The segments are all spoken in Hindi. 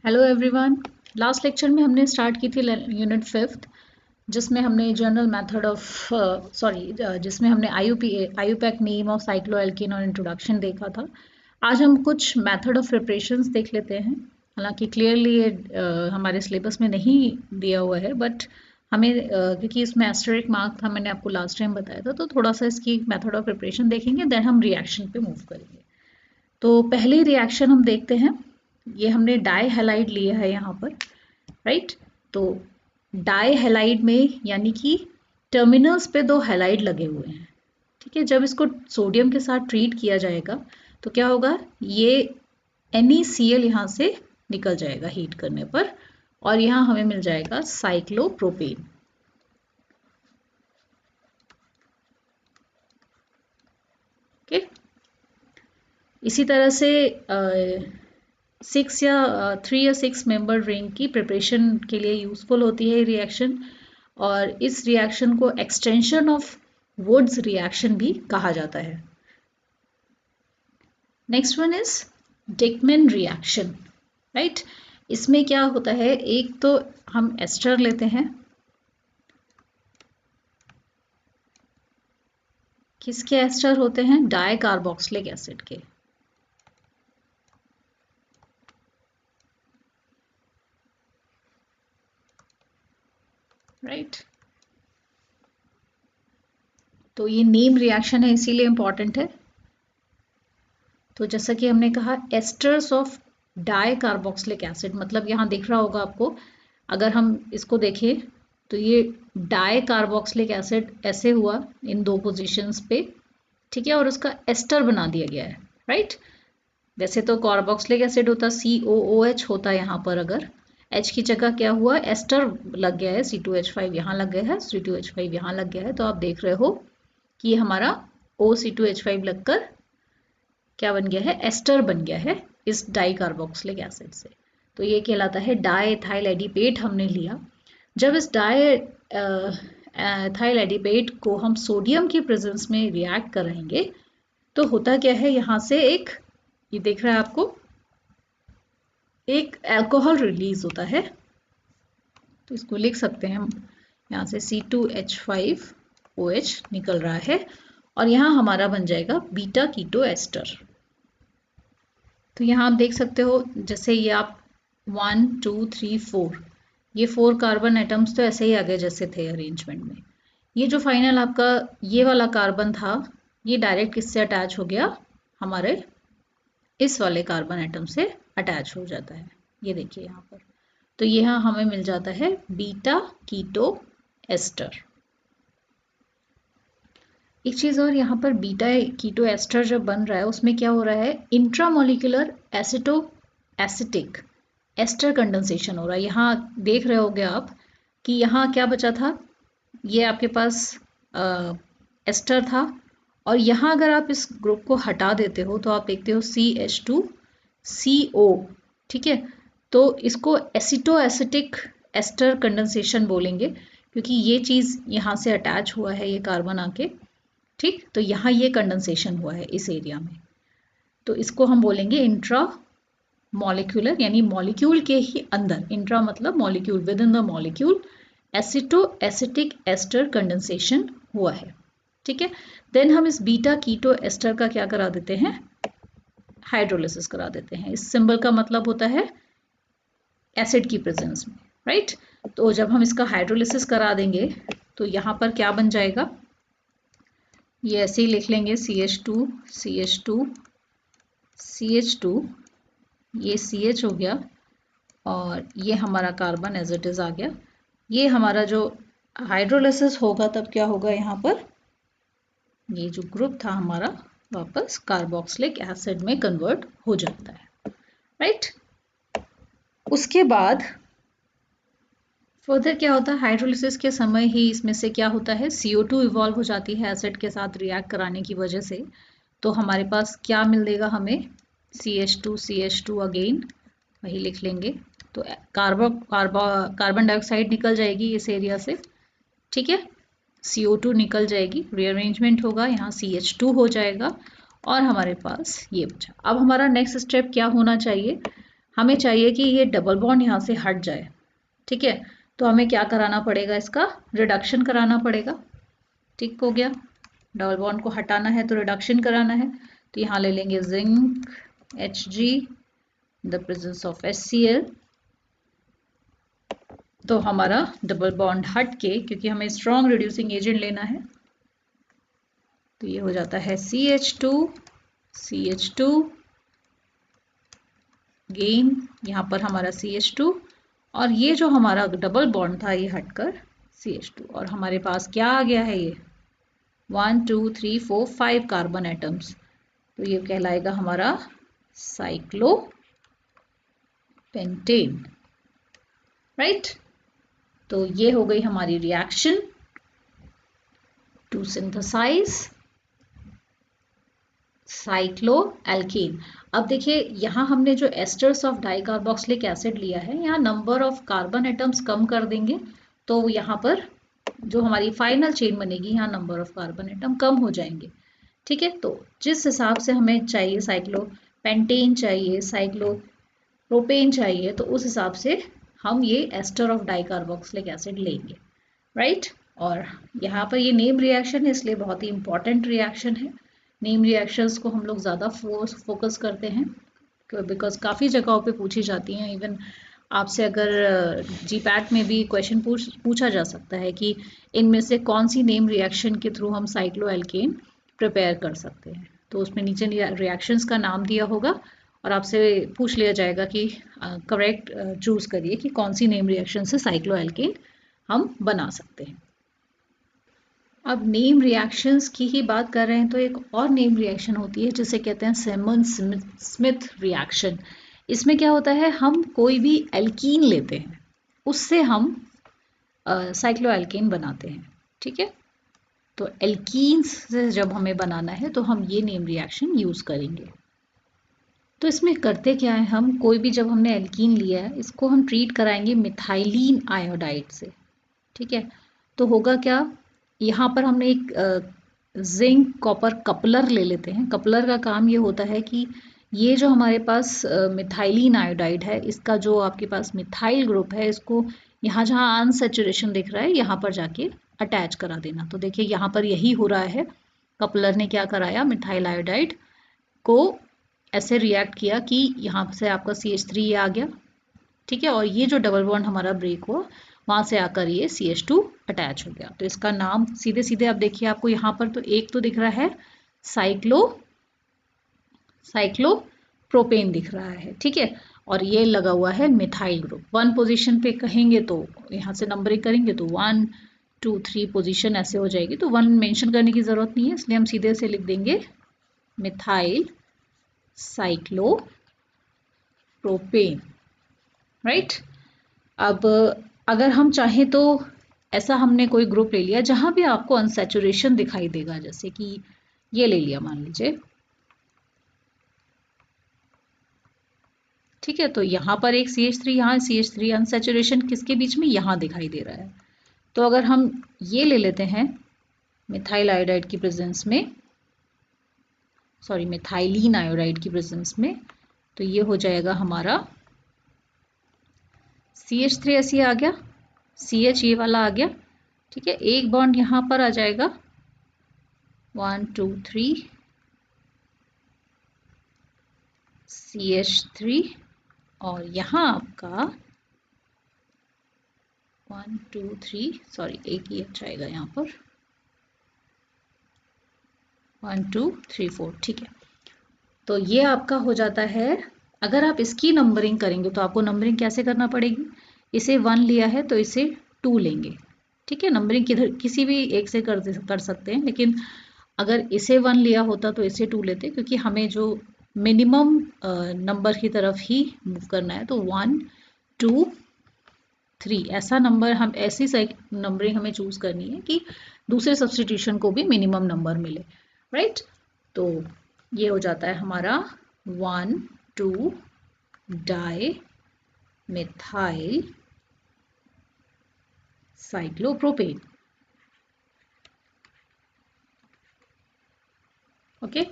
Hello everyone. लास्ट लेक्चर में हमने स्टार्ट की थी यूनिट 5th, जिसमें हमने जनरल मेथड ऑफ जिसमें हमने आईयूपैक नेम ऑफ साइक्लोएल्कीन और इंट्रोडक्शन देखा था। आज हम कुछ मेथड ऑफ प्रिपरेशंस देख लेते हैं। हालांकि क्लियरली ये हमारे सिलेबस में नहीं दिया हुआ है, बट हमें क्योंकि इसमें एस्टेरिक मार्क था, मैंने आपको लास्ट टाइम बताया था, तो थोड़ा सा इसकी मेथड ऑफ प्रिपरेशन देखेंगे, देन हम रिएक्शन पे मूव करेंगे। तो पहले रिएक्शन हम देखते हैं। ये हमने डाई हैलाइड लिया है यहाँ पर, राइट। तो डाई हैलाइड में यानी कि टर्मिनल्स पे दो हैलाइड लगे हुए हैं, ठीक है। जब इसको सोडियम के साथ ट्रीट किया जाएगा तो क्या होगा, ये NeCl यहाँ से निकल जाएगा हीट करने पर, और यहाँ हमें मिल जाएगा साइक्लोप्रोपेन। ओके, इसी तरह से 3 या 6 मेंबर रिंग की प्रिपरेशन के लिए यूजफुल होती है रिएक्शन, और इस रिएक्शन को एक्सटेंशन ऑफ वुड्स रिएक्शन भी कहा जाता है। Next one is Dieckmann reaction, right. इसमें क्या होता है, एक तो हम एस्टर लेते हैं, किसके एस्टर होते हैं, डाई कार्बोक्सिलिक एसिड के, राइट। तो ये नेम रिएक्शन है, इसीलिए इंपॉर्टेंट है। तो जैसा कि हमने कहा asters of di carboxylic acid, मतलब यहाँ दिख रहा होगा आपको, अगर हम इसको देखें तो ये डाई कार्बोक्सिलिक एसिड ऐसे हुआ इन दो पोजीशंस पे, ठीक है, और उसका एस्टर बना दिया गया है, राइट। वैसे तो कार्बोक्सिलिक एसिड होता COOH होता है, यहाँ पर अगर H की जगह क्या हुआ, एस्टर लग गया है, C2H5 यहाँ लग गया है, C2H5 यहाँ लग गया है। तो आप देख रहे हो कि ये हमारा OC2H5 लगकर क्या बन गया है, एस्टर बन गया है इस डाई कार्बोक्सिलिक एसिड से। तो ये कहलाता है डाई एथाइल एडिपेट हमने लिया। जब इस डाई एथाइल एडिपेट को हम सोडियम की प्रेजेंस में रिएक्ट कराएंगे तो होता क्या है, यहाँ से एक, ये देख रहा है आपको, एक अल्कोहल रिलीज होता है। तो इसको लिख सकते हैं हम, यहाँ से C2H5OH निकल रहा है, और यहाँ हमारा बन जाएगा बीटा कीटो एस्टर। तो यहाँ आप देख सकते हो, जैसे ये आप 1 2 3 4, ये 4 कार्बन एटम्स तो ऐसे ही आगे जैसे थे अरेंजमेंट में। ये जो फाइनल आपका ये वाला कार्बन था, ये डायरेक्ट किससे अटैच हो गया, हमारे इस वाले कार्बन एटम से अटैच हो जाता है, ये देखिए यहाँ पर। तो यहाँ हमें मिल जाता है बीटा कीटो एस्टर। एक चीज़ और, यहाँ पर बीटा कीटो एस्टर जब बन रहा है उसमें क्या हो रहा है, इंट्रामोलिकुलर एसिटो एसिटिक एस्टर कंडेंसेशन हो रहा है। यहाँ देख रहे होगे आप कि यहाँ क्या बचा था, ये आपके पास एस्टर था, और यहाँ अगर आप इस ग्रुप को हटा देते हो तो आप देखते हो CH2CO, ठीक है। तो इसको एसिटो एसिटिक एस्टर कंडेंसेशन बोलेंगे, क्योंकि ये चीज़ यहाँ से अटैच हुआ है, ये कार्बन आके, ठीक। तो यहाँ ये कंडेंसेशन हुआ है इस एरिया में, तो इसको हम बोलेंगे इंट्रा मॉलिक्यूलर, यानी मॉलिक्यूल के ही अंदर, इंट्रा मतलब molecule, within the molecule aceto acetic ester condensation हुआ है, ठीक है। देन हम इस बीटा कीटो एस्टर का क्या करा देते हैं, हाइड्रोलिसिस करा देते हैं। इस सिंबल का मतलब होता है एसिड की प्रेजेंस में, राइट। तो जब हम इसका हाइड्रोलिसिस करा देंगे तो यहाँ पर क्या बन जाएगा, ये ऐसे ही लिख लेंगे CH2 CH2 CH2, ये CH हो गया, और ये हमारा कार्बन एज इट इज आ गया। ये हमारा जो हाइड्रोलिसिस होगा तब क्या होगा, यहाँ पर ये जो ग्रुप था हमारा वापस कार्बोक्सिलिक एसिड में कन्वर्ट हो जाता है, राइट। उसके बाद फर्दर क्या होता है, हाइड्रोलिसिस के समय ही इसमें से क्या होता है, CO2 इवॉल्व हो जाती है एसिड के साथ रिएक्ट कराने की वजह से। तो हमारे पास क्या मिलेगा हमें, CH2 अगेन वही लिख लेंगे। तो कार्बन डाइऑक्साइड निकल जाएगी इस एरिया से, ठीक है। CO2 निकल जाएगी, रीअरेंजमेंट होगा, यहाँ CH2 हो जाएगा, और हमारे पास ये बचा। अब हमारा नेक्स्ट स्टेप क्या होना चाहिए, हमें चाहिए कि ये डबल बॉन्ड यहाँ से हट जाए, ठीक है। तो हमें क्या कराना पड़ेगा, इसका रिडक्शन कराना पड़ेगा। ठीक हो गया, डबल बॉन्ड को हटाना है तो रिडक्शन कराना है। तो यहाँ ले लेंगे zinc Hg the presence of HCl। तो हमारा डबल बॉन्ड हट के, क्योंकि हमें स्ट्रॉन्ग रिड्यूसिंग एजेंट लेना है, तो ये हो जाता है CH2 गेन, यहाँ पर हमारा CH2, और ये जो हमारा डबल बॉन्ड था ये हटकर CH2, और हमारे पास क्या आ गया है, ये 1 2 3 4 5 कार्बन एटम्स। तो ये कहलाएगा हमारा साइक्लोपेंटेन, राइट। तो ये हो गई हमारी रिएक्शन टू सिंथेसाइज साइक्लोएल्केन। अब देखिए यहाँ हमने जो एस्टर्स ऑफ डाइकार्बोक्सिलिक एसिड लिया है, यहाँ number of carbon atoms come कर देंगे तो यहाँ पर जो हमारी फाइनल चेन बनेगी, यहाँ नंबर ऑफ कार्बन एटम कम हो जाएंगे, ठीक है। तो जिस हिसाब से हमें चाहिए, साइक्लोपेंटेन चाहिए, साइक्लोप्रोपेन चाहिए, तो उस हिसाब से हम ये एस्टर ऑफ डाइकार्बोक्सिलिक एसिड लेंगे, राइट। और यहाँ पर ये नेम रिएक्शन है, इसलिए बहुत ही इंपॉर्टेंट रिएक्शन है। नेम रिएक्शंस को हम लोग ज़्यादा फोकस करते हैं बिकॉज काफ़ी जगहों पे पूछी जाती हैं। इवन आपसे अगर जीपैट में भी क्वेश्चन पूछा जा सकता है कि इनमें से कौन सी नेम रिएक्शन के थ्रू हम साइक्लोएल्केन प्रिपेयर कर सकते हैं, तो उसमें नीचे रिएक्शंस का नाम दिया होगा और आपसे पूछ लिया जाएगा कि करेक्ट चूज़ करिए कि कौन सी नेम रिएक्शन से साइक्लोएल्केन हम बना सकते हैं। अब नेम रिएक्शंस की ही बात कर रहे हैं तो एक और नेम रिएक्शन होती है जिसे कहते हैं सिमन स्मिथ रिएक्शन। इसमें क्या होता है, हम कोई भी एल्कीन लेते हैं, उससे हम साइक्लोएल्केन बनाते हैं, ठीक है। तो एल्कीन्स से जब हमें बनाना है तो हम ये नेम रिएक्शन यूज़ करेंगे। तो इसमें करते क्या है, हम कोई भी जब हमने एल्कीन लिया है, इसको हम ट्रीट कराएंगे मिथाइलिन आयोडाइड से, ठीक है। तो होगा क्या, यहाँ पर हमने एक जिंक कॉपर कपलर ले लेते हैं। कपलर का काम ये होता है कि ये जो हमारे पास मिथाइलिन आयोडाइड है, इसका जो आपके पास मिथाइल ग्रुप है, इसको यहाँ जहाँ अनसेचुरेशन दिख रहा है यहाँ पर जाके अटैच करा देना। तो देखिए यहाँ पर यही हो रहा है, कपलर ने क्या कराया, मिथाइल आयोडाइड को ऐसे रिएक्ट किया कि यहाँ से आपका CH3 आ गया, ठीक है, और ये जो डबल बॉन्ड हमारा ब्रेक हुआ वहाँ से आकर ये CH2 अटैच हो गया। तो इसका नाम सीधे सीधे आप देखिए, आपको यहाँ पर तो एक तो दिख रहा है साइक्लोप्रोपेन दिख रहा है, ठीक है, और ये लगा हुआ है मिथाइल ग्रुप। 1 पोजीशन पे कहेंगे तो यहाँ से नंबरिंग करेंगे तो 1 2 3 पोजीशन ऐसे हो जाएगी, तो 1 मेंशन करने की ज़रूरत नहीं है, इसलिए हम सीधे से लिख देंगे मिथाइल साइक्लोप्रोपेन, राइट। अब अगर हम चाहें तो ऐसा हमने कोई ग्रुप ले लिया जहां भी आपको अनसैचुरेशन दिखाई देगा, जैसे कि ये ले लिया मान लीजिए, ठीक है। तो यहाँ पर एक CH3, यहाँ CH3, अनसैचुरेशन किसके बीच में, यहाँ दिखाई दे रहा है। तो अगर हम ये ले लेते हैं मिथाइल आयोडाइड की प्रेजेंस में, सॉरी मिथाइलिन आयोडाइड की प्रेजेंस में, तो ये हो जाएगा हमारा CH3 ऐसे आ गया, CH ये वाला आ गया, ठीक है। एक बॉन्ड यहाँ पर आ जाएगा 1 2 3 CH3, और यहाँ आपका 1 2 3, सॉरी एक ही अच्छा आएगा यहाँ पर 1 2 3 4, ठीक है। तो ये आपका हो जाता है। अगर आप इसकी नंबरिंग करेंगे तो आपको नंबरिंग कैसे करना पड़ेगी, इसे 1 लिया है तो इसे 2 लेंगे, ठीक है। नंबरिंग किधर किसी भी एक से कर सकते हैं, लेकिन अगर इसे 1 लिया होता तो इसे 2 लेते, क्योंकि हमें जो मिनिमम नंबर की तरफ ही मूव करना है। तो 1 2 3 ऐसा नंबर, हम ऐसी नंबरिंग हमें चूज करनी है कि दूसरे सब्सटीट्यूशन को भी मिनिमम नंबर मिले, राइट। तो ये हो जाता है हमारा 1 2 di methyl cyclopropane, okay.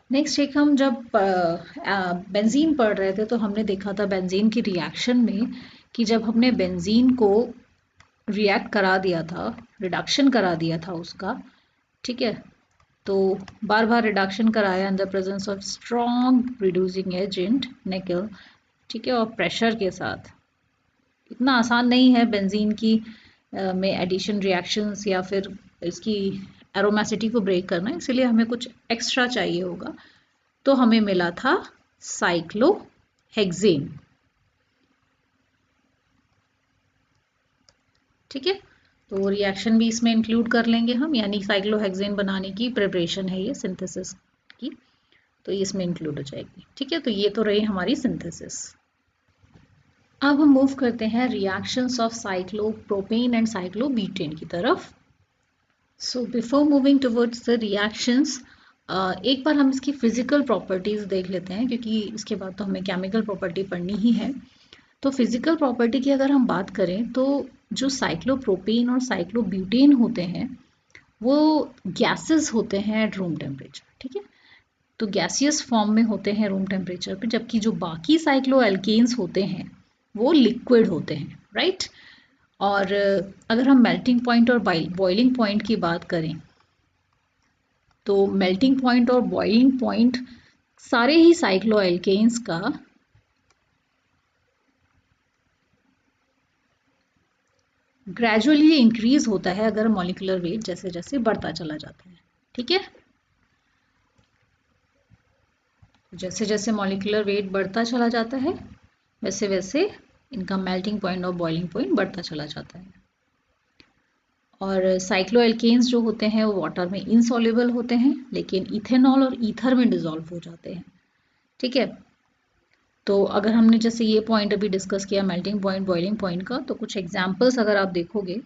Next एक हम जब बेंजीन पढ़ रहे थे तो हमने देखा था बेंजीन की रिएक्शन में कि जब हमने बेंजीन को रिएक्ट करा दिया था, रिडक्शन करा दिया था उसका, ठीक है, तो बार बार रिडक्शन कराया in the presence of strong reducing agent निकल, ठीक है, और प्रेशर के साथ। इतना आसान नहीं है बेंजीन की में एडिशन रिएक्शंस या फिर इसकी एरोमेसिटी को ब्रेक करना, इसलिए हमें कुछ एक्स्ट्रा चाहिए होगा। तो हमें मिला था साइक्लोहेक्सेन, ठीक है, तो रिएक्शन भी इसमें इंक्लूड कर लेंगे हम, यानी साइक्लोहेक्सेन बनाने की प्रिपरेशन है ये सिंथेसिस की, तो ये इसमें इंक्लूड हो जाएगी, ठीक है। तो ये तो रही हमारी सिंथेसिस। अब हम मूव करते हैं reactions of cyclopropane and cyclobutane की तरफ। So before moving towards the reactions, एक बार हम इसकी फिजिकल प्रॉपर्टीज देख लेते हैं, क्योंकि इसके बाद तो हमें केमिकल प्रॉपर्टी पढ़नी ही है। तो फिजिकल प्रॉपर्टी की अगर हम बात करें तो जो साइक्लोप्रोपेन और साइक्लोब्यूटेन होते हैं वो गैसेस होते हैं एट रूम टेम्परेचर, ठीक है, तो गैसियस फॉर्म में होते हैं रूम टेम्परेचर पे, जबकि जो बाकी साइक्लोएल्केन्स होते हैं वो लिक्विड होते हैं, राइट। और अगर हम मेल्टिंग पॉइंट और बॉइलिंग पॉइंट की बात करें तो मेल्टिंग पॉइंट और बॉइलिंग पॉइंट सारे ही साइक्लोएल्केन्स का ग्रेजुअली इंक्रीज होता है अगर मॉलिक्यूलर वेट जैसे जैसे बढ़ता चला जाता है, ठीक है। जैसे जैसे मॉलिक्यूलर वेट बढ़ता चला जाता है वैसे वैसे इनका मेल्टिंग पॉइंट और बॉइलिंग पॉइंट बढ़ता चला जाता है। और साइक्लोएल्केन्स जो होते हैं वो वाटर में इनसॉल्युबल होते हैं, लेकिन इथेनॉल और ईथर में डिसॉल्व हो जाते हैं, ठीक है। तो अगर हमने जैसे ये पॉइंट अभी डिस्कस किया मेल्टिंग पॉइंट बॉइलिंग पॉइंट का, तो कुछ एग्जांपल्स अगर आप देखोगे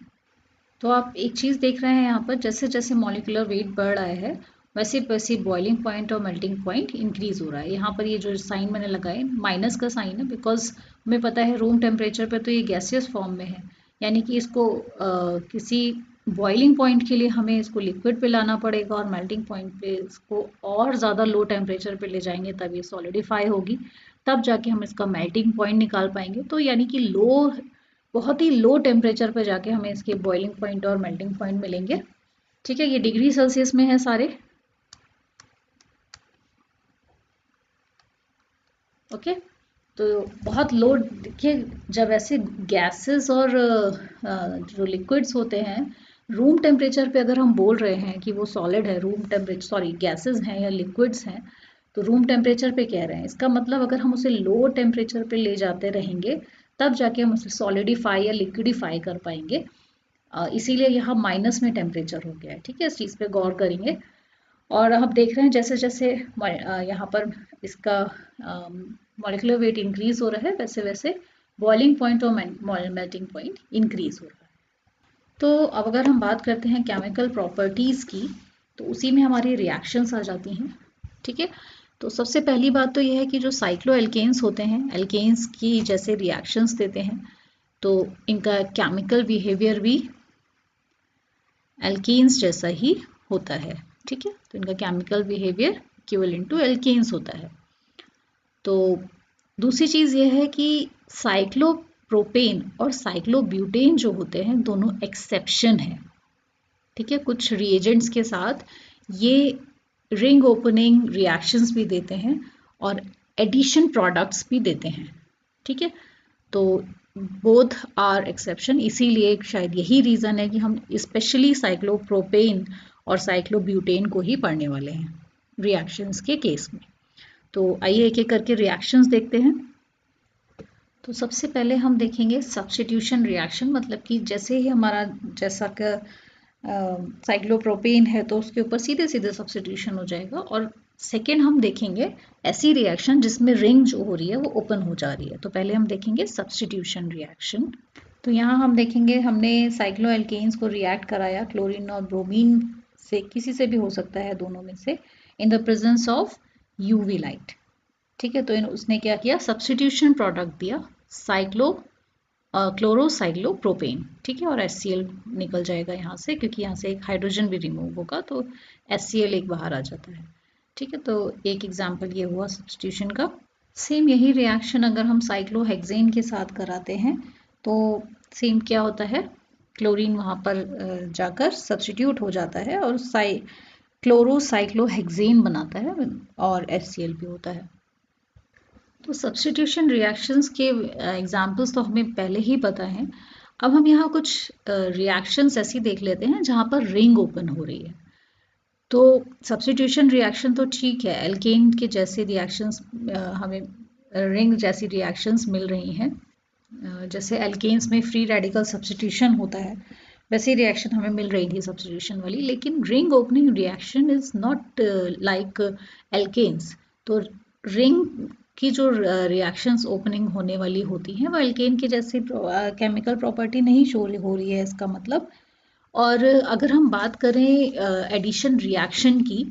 तो आप एक चीज़ देख रहे हैं यहाँ पर, जैसे जैसे मॉलिक्यूलर वेट बढ़ रहा है वैसे वैसे बॉइलिंग पॉइंट और मेल्टिंग पॉइंट इंक्रीज हो रहा है। यहाँ पर ये जो साइन मैंने लगाए माइनस का साइन है, बिकॉज हमें पता है रूम टेम्परेचर पे तो ये गैसियस फॉर्म में है, यानी कि इसको किसी बॉइलिंग पॉइंट के लिए हमें इसको लिक्विड पे लाना पड़ेगा और मेल्टिंग पॉइंट पे इसको और ज़्यादा लो टेम्परेचर पे ले जाएंगे तब ये सॉलिडिफाई होगी, तब जाके हम इसका मेल्टिंग पॉइंट निकाल पाएंगे। तो यानी कि बहुत ही लो टेम्परेचर पे जाके हमें इसके बॉइलिंग पॉइंट और मेल्टिंग पॉइंट मिलेंगे, ठीक है। ये डिग्री सेल्सियस में है सारे, ओके। तो बहुत लो, देखिए जब ऐसे गैसेस और जो लिक्विड्स होते हैं रूम टेम्परेचर पे अगर हम बोल रहे हैं कि वो सॉलिड है, रूम टेम्परेचर सॉरी गैसेस हैं या लिक्विड्स हैं, तो रूम टेम्परेचर पे कह रहे हैं, इसका मतलब अगर हम उसे लो टेम्परेचर पे ले जाते रहेंगे तब जाके हम उसे सॉलिडिफाई या लिक्विडिफाई कर पाएंगे, इसीलिए यहाँ माइनस में टेम्परेचर हो गया है, ठीक है। इस चीज़ पे गौर करेंगे। और हम देख रहे हैं जैसे जैसे यहाँ पर इसका मॉलिक्यूलर वेट इंक्रीज हो रहा है वैसे वैसे बॉइलिंग पॉइंट और मेल्टिंग पॉइंट इंक्रीज हो रहा है। तो अब अगर हम बात करते हैं केमिकल प्रॉपर्टीज़ की, तो उसी में हमारी रिएक्शंस आ जाती हैं, ठीक है। तो सबसे पहली बात तो यह है कि जो साइक्लो एल्केन्स होते हैं, एल्केन्स की जैसे रिएक्शंस देते हैं तो इनका केमिकल बिहेवियर भी एल्केन्स जैसा ही होता है, ठीक है। तो इनका chemical behaviour equivalent to alkenes होता है। तो दूसरी चीज़ ये है कि साइक्लोप्रोपेन और साइक्लोब्यूटेन जो होते हैं दोनों एक्सेप्शन है, ठीक है। कुछ रिएजेंट्स के साथ ये रिंग ओपनिंग रिएक्शंस भी देते हैं और एडिशन प्रोडक्ट्स भी देते हैं, ठीक है। तो बोथ आर एक्सेप्शन, इसीलिए शायद यही रीज़न है कि हम स्पेशली साइक्लोप्रोपेन और साइक्लोब्यूटेन को ही पढ़ने वाले हैं रिएक्शंस के केस में। तो आइए एक एक करके रिएक्शंस देखते हैं। तो सबसे पहले हम देखेंगे सब्स्टिट्यूशन रिएक्शन, मतलब कि जैसे ही हमारा जैसा कि साइक्लोप्रोपेन है तो उसके ऊपर सीधे सीधे सब्स्टिट्यूशन हो जाएगा। और सेकेंड हम देखेंगे ऐसी रिएक्शन जिसमें रिंग जो हो रही है वो ओपन हो जा रही है। तो पहले हम देखेंगे सब्स्टिट्यूशन रिएक्शन। तो यहाँ हम देखेंगे हमने साइक्लोएल्केन्स को रिएक्ट कराया क्लोरीन और ब्रोमीन से, किसी से भी हो सकता है दोनों में से, in the presence of UV light, ठीक है। तो उसने क्या किया, सब्स्टिट्यूशन प्रोडक्ट दिया क्लोरोसाइक्लोप्रोपेन, ठीक है। और HCl निकल जाएगा यहाँ से, क्योंकि यहाँ से एक हाइड्रोजन भी रिमूव होगा तो HCl एक बाहर आ जाता है। ठीक है, तो एक एग्जाम्पल ये हुआ सब्स्टिट्यूशन का। सेम यही रिएक्शन अगर हम साइक्लोहेक्सेन के साथ कराते हैं तो सेम क्या होता है, क्लोरीन वहाँ पर जाकर सब्स्टिट्यूट हो जाता है और क्लोरोसाइक्लोहेक्सेन बनाता है और HCl भी होता है। तो सब्स्टिट्यूशन रिएक्शंस के एग्जाम्पल्स तो हमें पहले ही पता हैं। अब हम यहाँ कुछ रिएक्शंस ऐसी देख लेते हैं जहाँ पर रिंग ओपन हो रही है। तो सब्स्टिट्यूशन रिएक्शन तो ठीक है, एल्केन के जैसे रिएक्शंस हमें रिंग जैसी रिएक्शंस मिल रही हैं। जैसे एल्केन्स में फ्री रेडिकल सब्स्टिट्यूशन होता है, वैसी रिएक्शन हमें मिल रही थी सब्स्टिट्यूशन वाली। लेकिन ring opening reaction is not like alkenes. तो रिंग की जो रिएक्शंस ओपनिंग होने वाली होती हैं वो एल्केन के जैसे केमिकल प्रॉपर्टी नहीं शो हो रही है, इसका मतलब। और अगर हम बात करें एडिशन रिएक्शन की,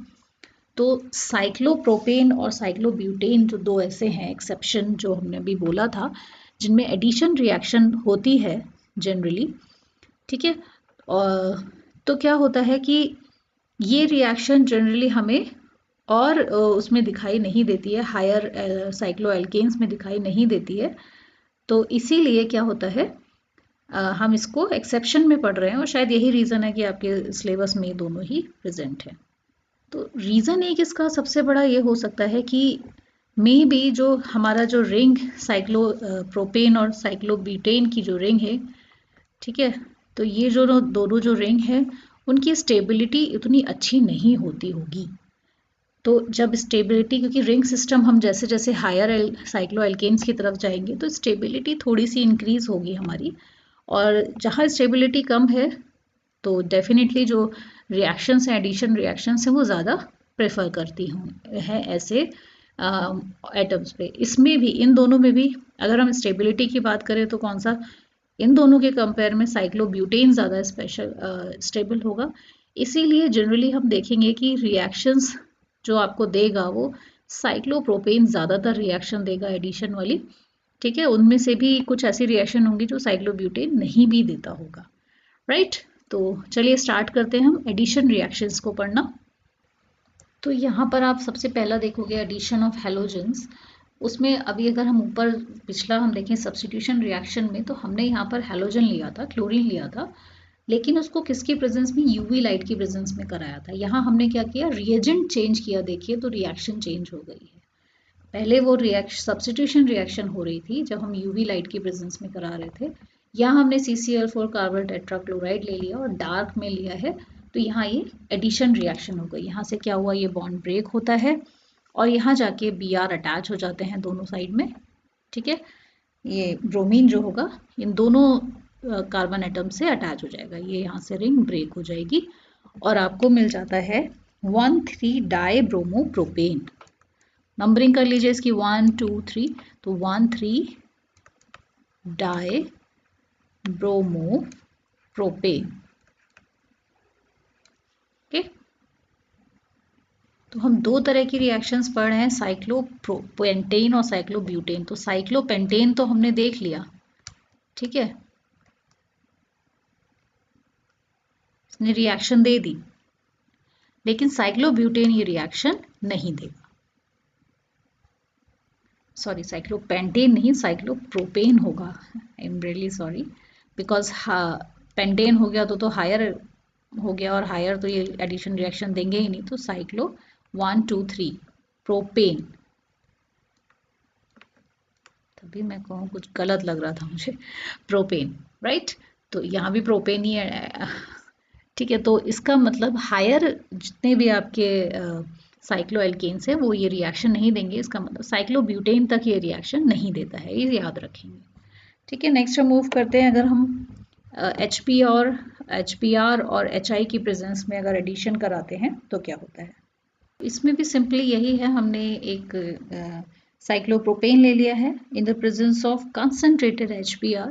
तो साइक्लोप्रोपेन और साइक्लोब्यूटेन जो दो ऐसे हैं एक्सेप्शन जो हमने अभी बोला था, जिनमें एडिशन रिएक्शन होती है जनरली, ठीक है। और तो क्या होता है कि ये रिएक्शन जनरली हमें और उसमें दिखाई नहीं देती है, हायर साइक्लोएल्केन्स में दिखाई नहीं देती है। तो इसीलिए क्या होता है, हम इसको एक्सेप्शन में पढ़ रहे हैं और शायद यही रीज़न है कि आपके सिलेबस में दोनों ही प्रेजेंट है। तो रीज़न एक इसका सबसे बड़ा ये हो सकता है कि मे बी जो हमारा जो रिंग साइक्लो प्रोपेन और साइक्लोब्यूटेन की जो रिंग है, ठीक है, तो ये जो दोनों जो रिंग है उनकी स्टेबिलिटी इतनी अच्छी नहीं होती होगी। तो जब स्टेबिलिटी, क्योंकि रिंग सिस्टम हम जैसे जैसे हायर साइक्लो एल्केन्स की तरफ जाएंगे तो स्टेबिलिटी थोड़ी सी इंक्रीज होगी हमारी, और जहाँ स्टेबिलिटी कम है तो डेफिनेटली जो रिएक्शंस हैं, एडिशन रिएक्शंस हैं, वो ज़्यादा प्रेफर करती हैं ऐसे एटम्स पे। इसमें भी, इन दोनों में भी अगर हम स्टेबिलिटी की बात करें तो कौन सा, इन दोनों के कंपेयर में साइक्लोब्यूटेन ज़्यादा स्टेबल होगा। इसीलिए जनरली हम देखेंगे कि रिएक्शंस जो आपको देगा वो साइक्लोप्रोपेन ज़्यादातर रिएक्शन देगा एडिशन वाली, ठीक है। उनमें से भी कुछ ऐसी रिएक्शन होंगी जो साइक्लोब्यूटेन नहीं भी देता होगा, राइट। तो चलिए स्टार्ट करते हैं हम एडिशन रिएक्शंस को पढ़ना। तो यहाँ पर आप सबसे पहला देखोगे एडिशन ऑफ हैलोजेंस। उसमें अभी अगर हम ऊपर पिछला हम देखें सब्स्टिट्यूशन रिएक्शन में, तो हमने यहाँ पर हैलोजन लिया था, क्लोरीन लिया था, लेकिन उसको किसकी प्रेजेंस में, यूवी लाइट की प्रेजेंस में कराया था। यहाँ हमने क्या किया, रिएजेंट चेंज किया, देखिए तो रिएक्शन चेंज हो गई है। पहले वो रिएक्शन सब्स्टिट्यूशन रिएक्शन हो रही थी जब हम यूवी लाइट की प्रेजेंस में करा रहे थे। यहाँ हमने CCl4 कार्बन टेट्राक्लोराइड ले लिया और डार्क में लिया है, तो यहाँ ये एडिशन रिएक्शन हो गई। यहाँ से क्या हुआ, ये बॉन्ड ब्रेक होता है और यहाँ जाके Br अटैच हो जाते हैं दोनों साइड में, ठीक है। ये ब्रोमीन जो होगा इन दोनों कार्बन एटम से अटैच हो जाएगा, ये यहाँ से रिंग ब्रेक हो जाएगी और आपको मिल जाता है 1,3 डाई ब्रोमो प्रोपेन। नंबरिंग कर लीजिए इसकी 1 2 3, तो 1,3 डाई ब्रोमो प्रोपेन, ओके। तो हम दो तरह की रिएक्शंस पढ़ रहे हैं, साइक्लोपेंटेन और साइक्लोब्यूटेन। तो साइक्लोपेंटेन तो हमने देख लिया, ठीक है, इसने रिएक्शन दे दी, लेकिन साइक्लोब्यूटेन ये रिएक्शन नहीं देगा। सॉरी, साइक्लोपेंटेन नहीं, साइक्लोप्रोपेन होगा। I am really sorry, because pentane हो गया तो हायर हो गया, और हायर तो ये एडिशन रिएक्शन देंगे ही नहीं। तो साइक्लो 1 2 3 प्रोपेन, तभी मैं कहूँ कुछ गलत लग रहा था मुझे, प्रोपेन, राइट। तो यहाँ भी प्रोपेन ही है, ठीक है। तो इसका मतलब हायर जितने भी आपके साइक्लो एल्केन्स है वो ये रिएक्शन नहीं देंगे, इसका मतलब साइक्लोब्यूटेन तक ये रिएक्शन नहीं देता है, ये याद रखेंगे, ठीक है। नेक्स्ट हम मूव करते हैं। अगर हम HBr और HI की प्रेजेंस में अगर एडिशन कराते हैं तो क्या होता है। इसमें भी सिंपली यही है, हमने एक साइक्लोप्रोपेन ले लिया है in the presence of concentrated HBr।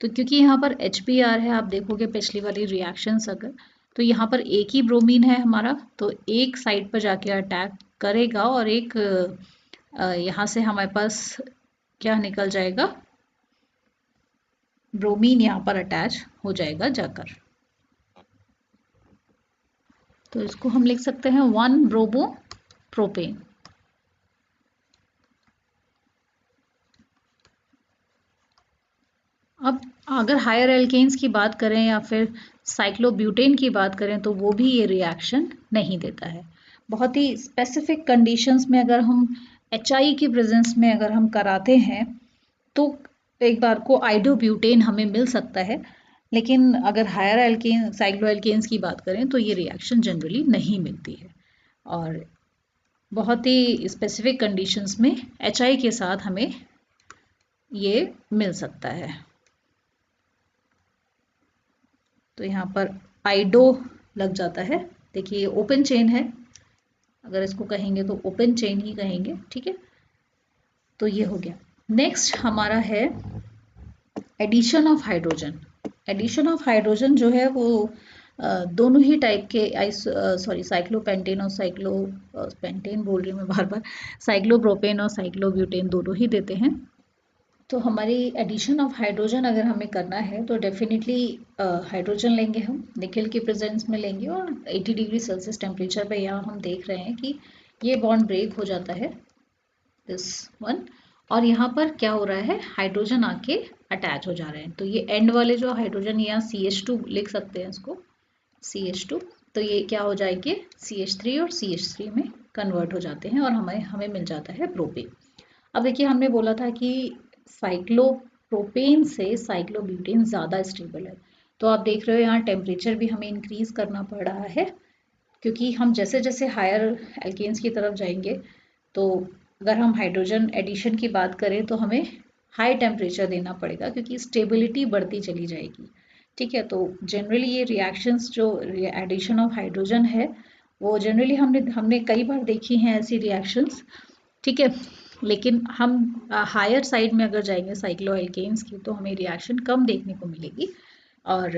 तो क्योंकि यहाँ पर HBr है, आप देखोगे पिछली वाली रिएक्शंस अगर, तो यहाँ पर एक ही ब्रोमीन है हमारा, तो एक साइड पर जाके अटैक करेगा और एक यहाँ से हमारे पास क्या निकल जाएगा, ब्रोमीन यहाँ पर अटैच हो जाएगा जाकर। तो इसको हम लिख सकते हैं 1 ब्रोमो प्रोपेन। अब अगर हायर एल्केन्स की बात करें या फिर साइक्लोब्यूटेन की बात करें तो वो भी ये रिएक्शन नहीं देता है। बहुत ही स्पेसिफिक कंडीशंस में अगर हम HI की प्रेजेंस में अगर हम कराते हैं तो एक बार को आइडोब्यूटेन हमें मिल सकता है, लेकिन अगर हायर एल्केन साइक्लो एल्केन्स की बात करें तो ये रिएक्शन जनरली नहीं मिलती है। और बहुत ही स्पेसिफिक कंडीशंस में HI के साथ हमें ये मिल सकता है। तो यहाँ पर आइडो लग जाता है। देखिए ओपन चेन है, अगर इसको कहेंगे तो ओपन चेन ही कहेंगे, ठीक है। तो ये हो गया। नेक्स्ट हमारा है addition of hydrogen. Addition of hydrogen जो है वो दोनों ही टाइप के साइक्लोपेंटेन और पेंटेन बोल रही हूँ मैं बार बार, साइक्लोप्रोपेन और साइक्लोब्यूटेन दोनों ही देते हैं। तो हमारी एडिशन ऑफ हाइड्रोजन अगर हमें करना है तो डेफिनेटली हाइड्रोजन लेंगे, हम निकेल की प्रेजेंस में लेंगे और 80 डिग्री सेल्सियस टेम्परेचर पे यहाँ हम देख रहे हैं कि ये बॉन्ड ब्रेक हो जाता है, दिस वन। और यहाँ पर क्या हो रहा है, हाइड्रोजन आके अटैच हो जा रहे हैं। तो ये एंड वाले जो हाइड्रोजन, यहाँ CH2 लिख सकते हैं इसको, CH2, तो ये क्या हो जाएगी CH3 और CH3 में कन्वर्ट हो जाते हैं और हमें मिल जाता है प्रोपेन। अब देखिए हमने बोला था कि साइक्लोप्रोपेन से साइक्लोब्यूटेन ज़्यादा स्टेबल है। तो आप देख रहे हो यहाँ टेम्परेचर भी हमें इंक्रीज करना पड़ रहा है, क्योंकि हम जैसे जैसे हायर एल्केन्स की तरफ जाएंगे तो अगर हम हाइड्रोजन एडिशन की बात करें तो हमें हाई टेम्परेचर देना पड़ेगा, क्योंकि स्टेबिलिटी बढ़ती चली जाएगी, ठीक है। तो जनरली ये रिएक्शंस जो एडिशन ऑफ हाइड्रोजन है वो जनरली हमने कई बार देखी हैं ऐसी रिएक्शंस, ठीक है। लेकिन हम हायर साइड में अगर जाएंगे साइक्लो एल्केन्स की तो हमें रिएक्शन कम देखने को मिलेगी। और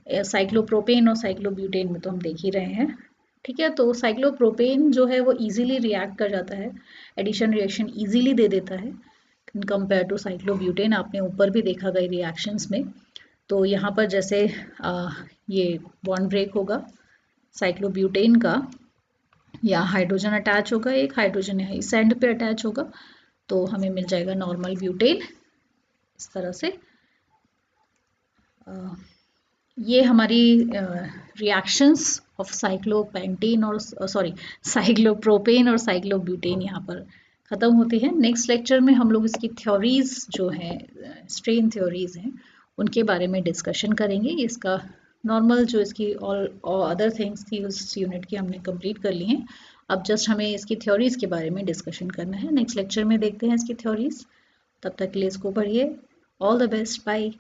साइक्लोप्रोपेन और साइक्लोब्यूटेन में तो हम देख ही रहे हैं, ठीक है। तो साइक्लोप्रोपेन जो है वो इजीली रिएक्ट कर जाता है, एडिशन रिएक्शन इजीली दे देता है इन कंपेयर टू साइक्लोब्यूटेन। आपने ऊपर भी देखा गई रिएक्शंस में। तो यहाँ पर जैसे ये बॉन्ड ब्रेक होगा साइक्लोब्यूटेन का, या हाइड्रोजन अटैच होगा, एक हाइड्रोजन यहाँ इस एंड पे अटैच होगा, तो हमें मिल जाएगा नॉर्मल ब्यूटेन इस तरह से। ये हमारी रिएक्शंस ऑफ साइक्लोपेंटेन और साइक्लोप्रोपेन और साइक्लोब्यूटेन यहाँ पर ख़त्म होती है। नेक्स्ट लेक्चर में हम लोग इसकी थ्योरीज जो हैं, स्ट्रेन थ्योरीज हैं, उनके बारे में डिस्कशन करेंगे। इसका नॉर्मल जो इसकी ऑल अदर थिंग्स थी उस यूनिट की हमने कंप्लीट कर ली हैं। अब जस्ट हमें इसकी थ्योरीज के बारे में डिस्कशन करना है। नेक्स्ट लेक्चर में देखते हैं इसकी थ्योरीज। तब तक के लिए इसको पढ़िए। All the best, bye.